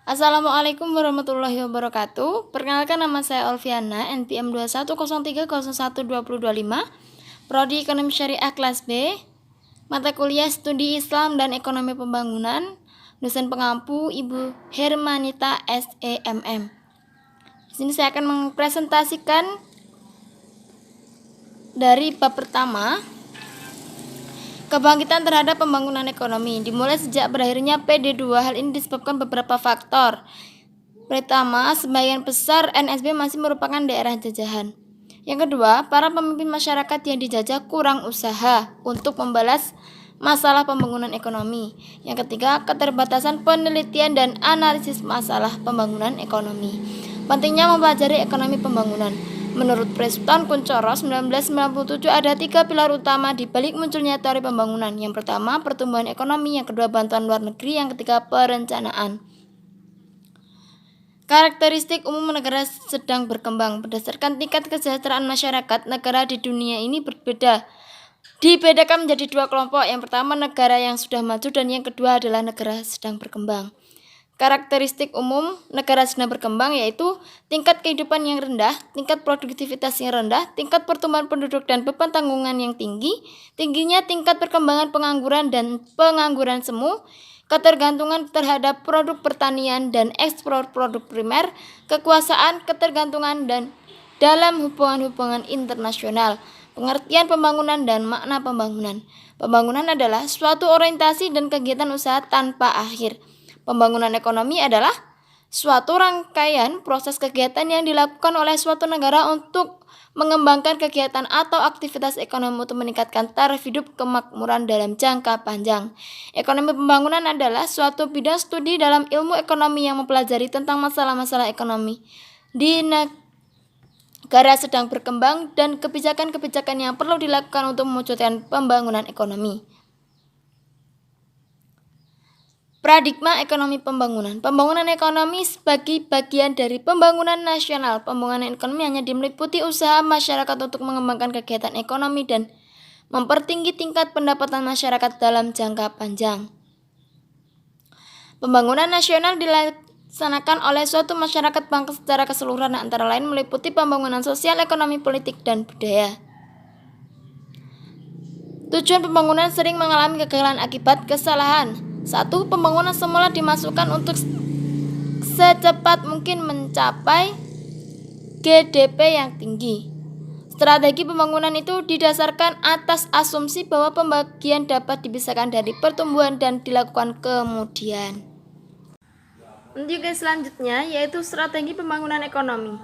Assalamualaikum warahmatullahi wabarakatuh. Perkenalkan, nama saya Olviana, NPM 2103012025, Prodi Ekonomi Syariah kelas B, mata kuliah Studi Islam dan Ekonomi Pembangunan, dosen pengampu Ibu Hermanita SEMM. Di sini saya akan mempresentasikan dari bab pertama, kebangkitan terhadap pembangunan ekonomi. Dimulai sejak berakhirnya PD2. Hal ini disebabkan beberapa faktor. Pertama, sebagian besar NSB masih merupakan daerah jajahan. Yang kedua, para pemimpin masyarakat yang dijajah kurang usaha untuk membalas masalah pembangunan ekonomi. Yang ketiga, keterbatasan penelitian dan analisis masalah pembangunan ekonomi. Pentingnya mempelajari ekonomi pembangunan. Menurut Preston Kuncoro 1997, ada 3 pilar utama di balik munculnya teori pembangunan. Yang pertama, pertumbuhan ekonomi. Yang kedua, bantuan luar negeri. Yang ketiga, perencanaan. Karakteristik umum negara sedang berkembang. Berdasarkan tingkat kesejahteraan masyarakat, negara di dunia ini berbeda. Dibedakan menjadi 2 kelompok. Yang pertama, negara yang sudah maju, dan yang kedua adalah negara sedang berkembang. Karakteristik umum negara sedang berkembang yaitu tingkat kehidupan yang rendah, tingkat produktivitas yang rendah, tingkat pertumbuhan penduduk dan beban tanggungan yang tinggi, tingginya tingkat perkembangan pengangguran dan pengangguran semu, ketergantungan terhadap produk pertanian dan ekspor produk primer, kekuasaan, ketergantungan dan dalam hubungan-hubungan internasional. Pengertian pembangunan dan makna pembangunan. Pembangunan adalah suatu orientasi dan kegiatan usaha tanpa akhir. Pembangunan ekonomi adalah suatu rangkaian proses kegiatan yang dilakukan oleh suatu negara untuk mengembangkan kegiatan atau aktivitas ekonomi untuk meningkatkan taraf hidup kemakmuran dalam jangka panjang. Ekonomi pembangunan adalah suatu bidang studi dalam ilmu ekonomi yang mempelajari tentang masalah-masalah ekonomi di negara sedang berkembang dan kebijakan-kebijakan yang perlu dilakukan untuk mewujudkan pembangunan ekonomi. Paradigma ekonomi pembangunan. Pembangunan ekonomi sebagai bagian dari pembangunan nasional. Pembangunan ekonomi hanya meliputi usaha masyarakat untuk mengembangkan kegiatan ekonomi dan mempertinggi tingkat pendapatan masyarakat dalam jangka panjang. Pembangunan nasional dilaksanakan oleh suatu masyarakat bangsa secara keseluruhan, antara lain meliputi pembangunan sosial, ekonomi, politik, dan budaya. Tujuan pembangunan sering mengalami kegagalan akibat kesalahan. 1. Pembangunan semula dimasukkan untuk secepat mungkin mencapai GDP yang tinggi. Strategi pembangunan itu didasarkan atas asumsi bahwa pembagian dapat dipisahkan dari pertumbuhan dan dilakukan kemudian. Untuk selanjutnya yaitu strategi pembangunan ekonomi.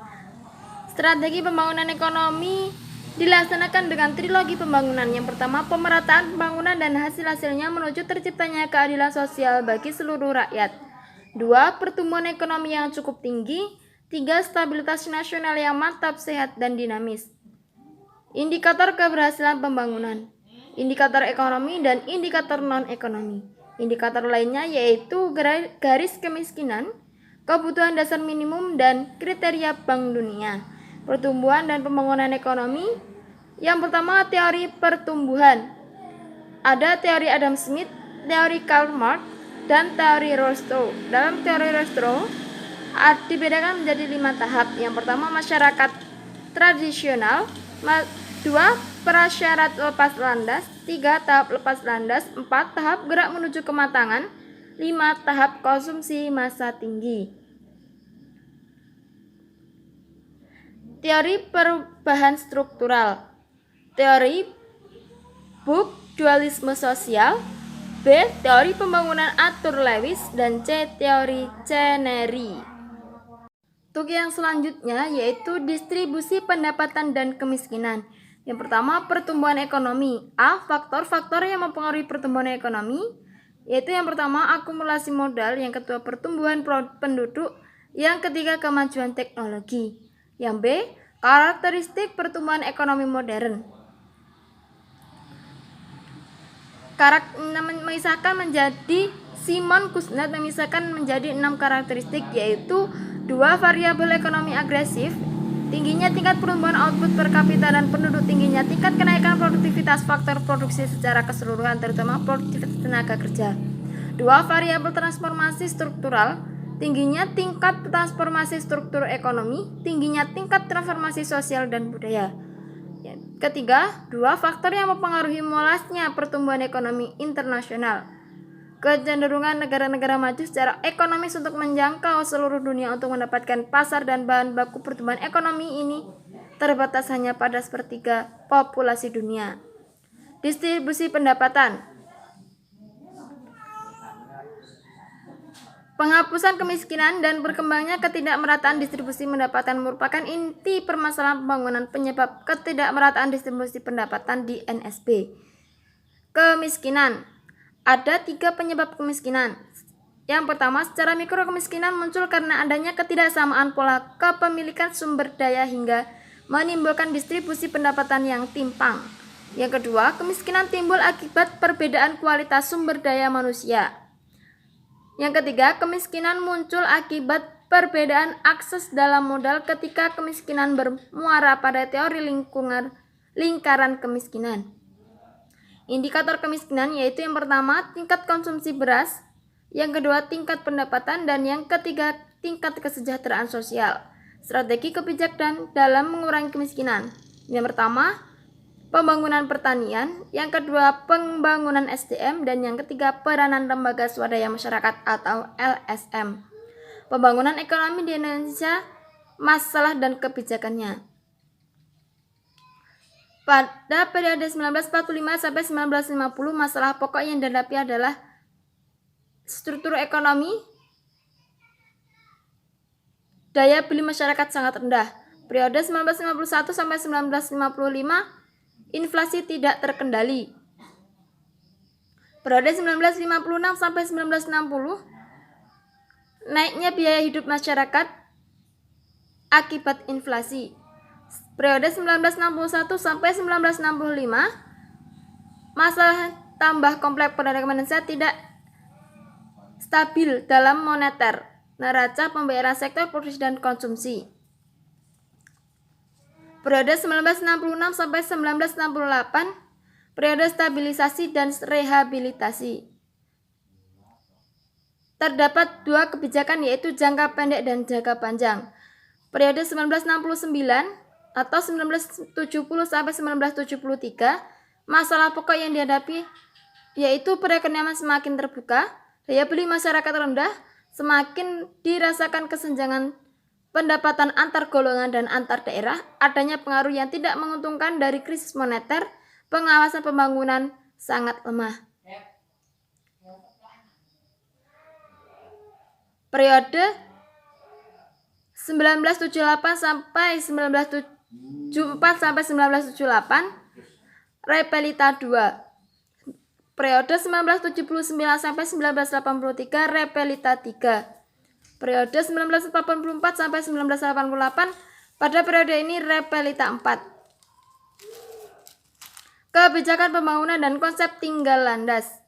Strategi pembangunan ekonomi dilaksanakan dengan trilogi pembangunan. Yang pertama, pemerataan pembangunan dan hasil-hasilnya menuju terciptanya keadilan sosial bagi seluruh rakyat. 2. Pertumbuhan ekonomi yang cukup tinggi. 3. Stabilitas nasional yang mantap, sehat, dan dinamis. Indikator keberhasilan pembangunan. Indikator ekonomi dan indikator non-ekonomi. Indikator lainnya yaitu garis kemiskinan, kebutuhan dasar minimum, dan kriteria Bank Dunia. Pertumbuhan dan pembangunan ekonomi. Yang pertama, teori pertumbuhan. Ada teori Adam Smith, teori Karl Marx, dan teori Rostow. Dalam teori Rostow dibedakan menjadi 5 tahap. Yang pertama, masyarakat tradisional. 2. Prasyarat lepas landas. 3. Tahap lepas landas. 4. Tahap gerak menuju kematangan. 5. Tahap konsumsi massa tinggi. Teori perubahan struktural. Teori Buck dualisme sosial. B. Teori pembangunan Arthur Lewis. Dan C. Teori Chenery. Untuk yang selanjutnya yaitu distribusi pendapatan dan kemiskinan. Yang pertama, pertumbuhan ekonomi. A. Faktor-faktor yang mempengaruhi pertumbuhan ekonomi yaitu yang pertama, akumulasi modal. Yang kedua, pertumbuhan penduduk. Yang ketiga, kemajuan teknologi. Yang B. Karakteristik pertumbuhan ekonomi modern. Memisahkan menjadi Simon Kuznets memisahkan menjadi 6 karakteristik, yaitu 2. Variabel ekonomi agresif. Tingginya tingkat pertumbuhan output per kapita dan penduduk. Tingginya tingkat kenaikan produktivitas faktor produksi secara keseluruhan, terutama produktivitas tenaga kerja. 2. Variabel transformasi struktural. tingginya tingkat transformasi struktur ekonomi, tingginya tingkat transformasi sosial dan budaya. Ketiga, 2 faktor yang mempengaruhi meluasnya pertumbuhan ekonomi internasional. Kecenderungan negara-negara maju secara ekonomis untuk menjangkau seluruh dunia untuk mendapatkan pasar dan bahan baku pertumbuhan ekonomi ini terbatas hanya pada sepertiga populasi dunia. Distribusi pendapatan. Penghapusan kemiskinan dan berkembangnya ketidakmerataan distribusi pendapatan merupakan inti permasalahan pembangunan penyebab ketidakmerataan distribusi pendapatan di NSB. Kemiskinan. Ada 3 penyebab kemiskinan. Yang pertama, secara mikro kemiskinan muncul karena adanya ketidaksamaan pola kepemilikan sumber daya hingga menimbulkan distribusi pendapatan yang timpang. Yang kedua, kemiskinan timbul akibat perbedaan kualitas sumber daya manusia. Yang ketiga, kemiskinan muncul akibat perbedaan akses dalam modal ketika kemiskinan bermuara pada teori lingkaran kemiskinan. Indikator kemiskinan yaitu yang pertama tingkat konsumsi beras, yang kedua tingkat pendapatan, dan yang ketiga tingkat kesejahteraan sosial. Strategi kebijakan dalam mengurangi kemiskinan. Yang pertama, pembangunan pertanian, yang kedua pembangunan SDM, dan yang ketiga peranan lembaga swadaya masyarakat atau LSM. Pembangunan ekonomi di Indonesia, masalah dan kebijakannya. Pada periode 1945 sampai 1950, masalah pokok yang dihadapi adalah struktur ekonomi, daya beli masyarakat sangat rendah. Periode 1951 sampai 1955, inflasi tidak terkendali. Periode 1956 sampai 1960, naiknya biaya hidup masyarakat akibat inflasi. Periode 1961 sampai 1965, masalah tambah kompleks perdagangan Indonesia tidak stabil dalam moneter, neraca, pembayaran sektor produksi dan konsumsi. Periode 1966 sampai 1968, periode stabilisasi dan rehabilitasi. Terdapat 2 kebijakan yaitu jangka pendek dan jangka panjang. Periode 1969 atau 1970 sampai 1973, masalah pokok yang dihadapi yaitu perekonomian semakin terbuka, daya beli masyarakat rendah, semakin dirasakan kesenjangan pendapatan antar golongan dan antar daerah, adanya pengaruh yang tidak menguntungkan dari krisis moneter, pengawasan pembangunan sangat lemah. Periode 1978 sampai 1974 sampai 1978, Repelita 2. Periode 1979 sampai 1983, Repelita 3. Periode 1984 sampai 1988, pada periode ini Repelita 4. Kebijakan pembangunan dan konsep tinggal landas.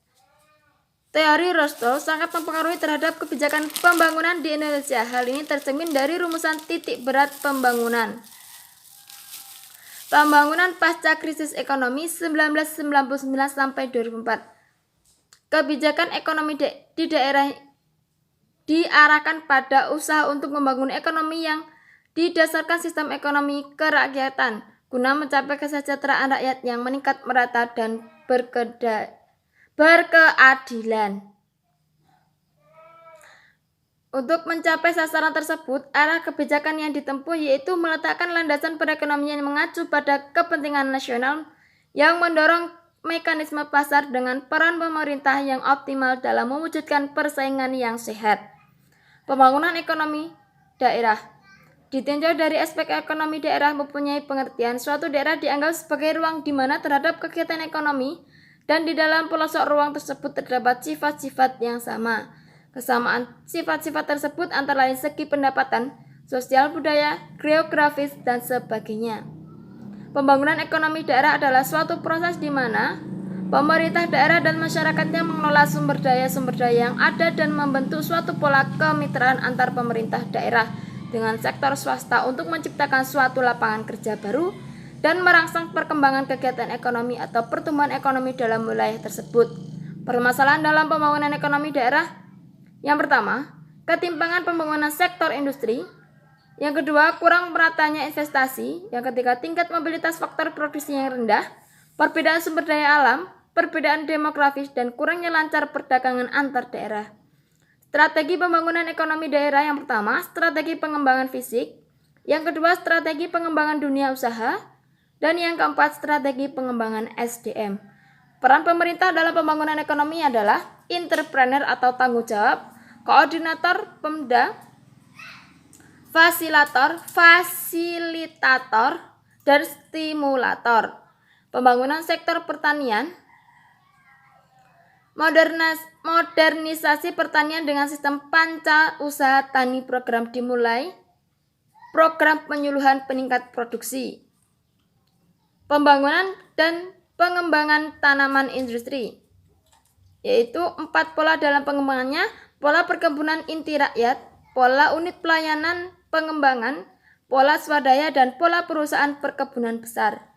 Teori Rostow sangat mempengaruhi terhadap kebijakan pembangunan di Indonesia. Hal ini tercermin dari rumusan titik berat pembangunan. Pembangunan pasca krisis ekonomi 1999 sampai 2004. Kebijakan ekonomi di daerah diarahkan pada usaha untuk membangun ekonomi yang didasarkan sistem ekonomi kerakyatan guna mencapai kesejahteraan rakyat yang meningkat merata dan berkeadilan. Untuk mencapai sasaran tersebut, arah kebijakan yang ditempuh yaitu meletakkan landasan perekonomian yang mengacu pada kepentingan nasional yang mendorong mekanisme pasar dengan peran pemerintah yang optimal dalam mewujudkan persaingan yang sehat. Pembangunan ekonomi daerah ditinjau dari aspek ekonomi daerah mempunyai pengertian suatu daerah dianggap sebagai ruang di mana terhadap kegiatan ekonomi dan di dalam pelosok ruang tersebut terdapat sifat-sifat yang sama. Kesamaan sifat-sifat tersebut antara lain segi pendapatan, sosial, budaya, geografis, dan sebagainya. Pembangunan ekonomi daerah adalah suatu proses di mana pemerintah daerah dan masyarakatnya mengelola sumber daya yang ada dan membentuk suatu pola kemitraan antar pemerintah daerah dengan sektor swasta untuk menciptakan suatu lapangan kerja baru dan merangsang perkembangan kegiatan ekonomi atau pertumbuhan ekonomi dalam wilayah tersebut. Permasalahan dalam pembangunan ekonomi daerah yang pertama, ketimpangan pembangunan sektor industri. Yang kedua, kurang meratanya investasi. Yang ketiga, tingkat mobilitas faktor produksi yang rendah, perbedaan sumber daya alam, perbedaan demografis, dan kurangnya lancar perdagangan antar daerah. Strategi pembangunan ekonomi daerah yang pertama, strategi pengembangan fisik. Yang kedua, strategi pengembangan dunia usaha. Dan yang keempat, strategi pengembangan SDM. Peran pemerintah dalam pembangunan ekonomi adalah entrepreneur atau tanggung jawab, koordinator, pemda, fasilitator, dan stimulator. Pembangunan sektor pertanian, modernisasi pertanian dengan sistem panca usaha tani program dimulai, program penyuluhan peningkat produksi. Pembangunan dan pengembangan tanaman industri, yaitu 4 pola dalam pengembangannya: pola perkebunan inti rakyat, pola unit pelayanan pengembangan, pola swadaya, dan pola perusahaan perkebunan besar.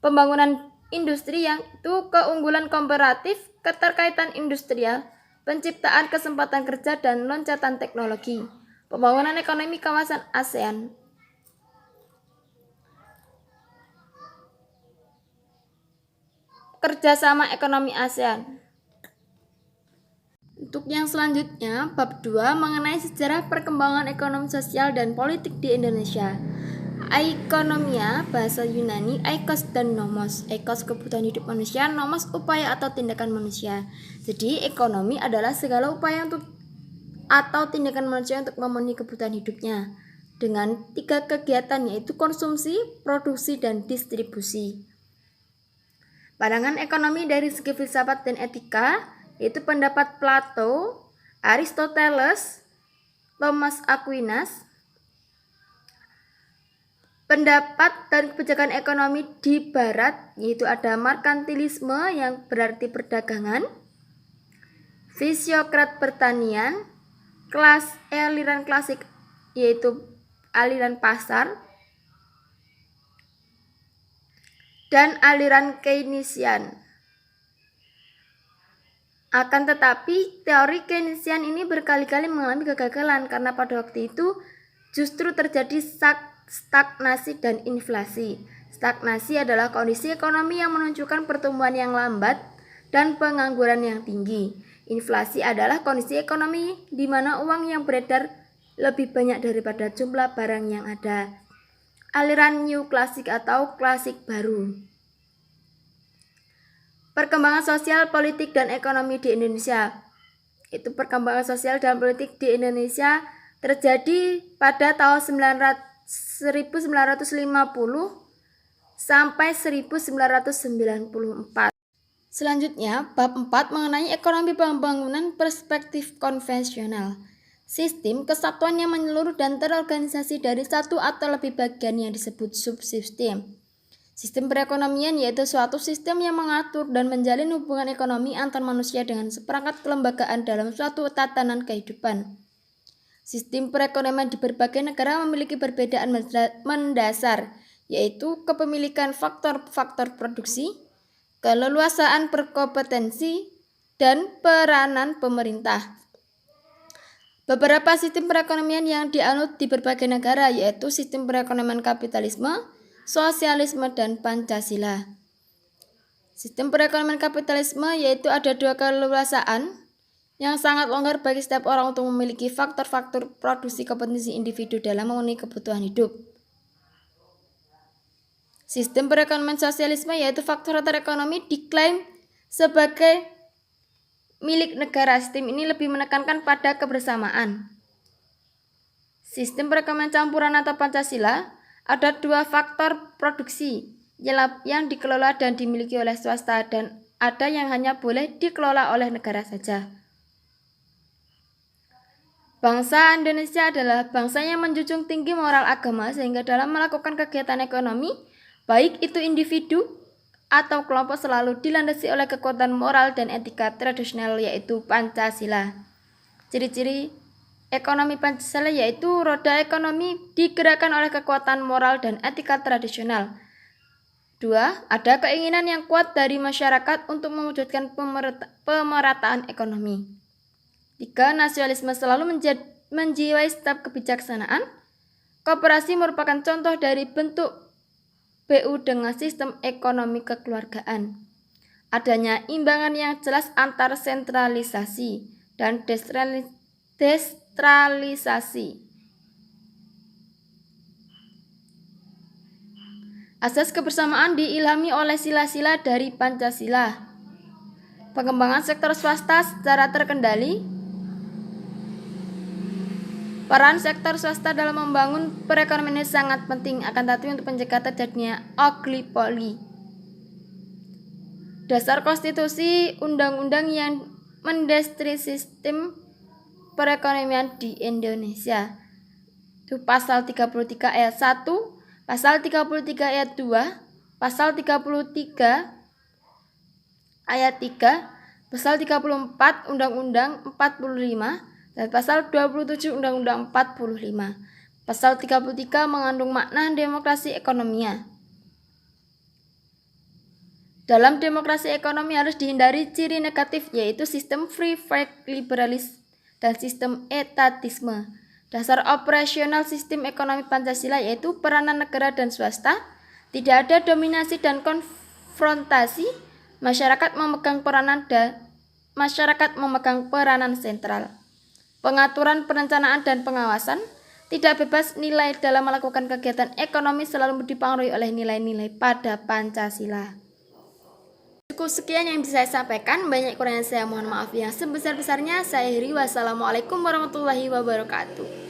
Pembangunan industri yang itu keunggulan komparatif, keterkaitan industrial, penciptaan kesempatan kerja, dan loncatan teknologi. Pembangunan ekonomi kawasan ASEAN. Kerjasama ekonomi ASEAN. Untuk yang selanjutnya, bab 2 mengenai sejarah perkembangan ekonomi sosial dan politik di Indonesia. Ekonomia, bahasa Yunani, eikos dan nomos. Eikos kebutuhan hidup manusia, nomos upaya atau tindakan manusia. Jadi ekonomi adalah segala upaya untuk atau tindakan manusia untuk memenuhi kebutuhan hidupnya dengan 3 kegiatan, yaitu konsumsi, produksi, dan distribusi. Pandangan ekonomi dari segi filsafat dan etika, yaitu pendapat Plato, Aristoteles, Thomas Aquinas. Pendapat dan kebijakan ekonomi di barat, yaitu ada merkantilisme yang berarti perdagangan, fisiokrat pertanian, aliran klasik yaitu aliran pasar, dan aliran Keynesian. Akan tetapi, teori Keynesian ini berkali-kali mengalami kegagalan karena pada waktu itu justru terjadi stagnasi dan inflasi. Stagnasi adalah kondisi ekonomi yang menunjukkan pertumbuhan yang lambat dan pengangguran yang tinggi. Inflasi adalah kondisi ekonomi di mana uang yang beredar lebih banyak daripada jumlah barang yang ada. Aliran New Klasik atau klasik baru. Perkembangan sosial, politik, dan ekonomi di Indonesia. Itu perkembangan sosial dan politik di Indonesia terjadi pada tahun 1950 sampai 1994. Selanjutnya, bab 4 mengenai ekonomi pembangunan perspektif konvensional. Sistem kesatuan yang menyeluruh dan terorganisasi dari satu atau lebih bagian yang disebut subsistem. Sistem perekonomian yaitu suatu sistem yang mengatur dan menjalin hubungan ekonomi antar manusia dengan seperangkat kelembagaan dalam suatu tatanan kehidupan. Sistem perekonomian di berbagai negara memiliki perbedaan mendasar, yaitu kepemilikan faktor-faktor produksi, keleluasaan berkompetensi, dan peranan pemerintah. Beberapa sistem perekonomian yang dianut di berbagai negara yaitu sistem perekonomian kapitalisme, sosialisme, dan Pancasila. Sistem perekonomian kapitalisme yaitu ada 2 keleluasaan yang sangat longgar bagi setiap orang untuk memiliki faktor-faktor produksi kompetensi individu dalam memenuhi kebutuhan hidup. Sistem perekonomian sosialisme yaitu faktor ekonomi diklaim sebagai milik negara. Sistem ini lebih menekankan pada kebersamaan. Sistem perekonomian campuran atau Pancasila ada 2 faktor produksi yang dikelola dan dimiliki oleh swasta dan ada yang hanya boleh dikelola oleh negara saja. Bangsa Indonesia adalah bangsa yang menjunjung tinggi moral agama sehingga dalam melakukan kegiatan ekonomi, baik itu individu atau kelompok selalu dilandasi oleh kekuatan moral dan etika tradisional yaitu Pancasila. Ciri-ciri ekonomi Pancasila yaitu roda ekonomi digerakkan oleh kekuatan moral dan etika tradisional. 2. Ada keinginan yang kuat dari masyarakat untuk mewujudkan pemerataan ekonomi. 3. Nasionalisme selalu menjiwai setiap kebijaksanaan. Koperasi merupakan contoh dari bentuk BU dengan sistem ekonomi kekeluargaan. Adanya imbangan yang jelas antara sentralisasi dan desentralisasi. Asas kebersamaan diilhami oleh sila-sila dari Pancasila. Pengembangan sektor swasta secara terkendali. Peran sektor swasta dalam membangun perekonomian ini sangat penting, akan tetapi untuk mencegah terjadinya oligopolio. Dasar konstitusi undang-undang yang mendeskripsikan sistem perekonomian di Indonesia. Itu pasal 33 ayat 1, pasal 33 ayat 2, pasal 33 ayat 3, pasal 34 Undang-Undang 45, dan pasal 27 Undang-Undang 45. Pasal 33 mengandung makna demokrasi ekonominya. Dalam demokrasi ekonomi harus dihindari ciri negatif, yaitu sistem free trade liberalis dan sistem etatisme. Dasar operasional sistem ekonomi Pancasila yaitu peranan negara dan swasta, tidak ada dominasi dan konfrontasi, masyarakat memegang peranan sentral. Pengaturan perencanaan dan pengawasan, tidak bebas nilai dalam melakukan kegiatan ekonomi selalu dipengaruhi oleh nilai-nilai pada Pancasila. Cukup sekian yang bisa saya sampaikan, banyak kurangnya saya mohon maaf yang sebesar-besarnya. Saya akhiri, wassalamualaikum warahmatullahi wabarakatuh.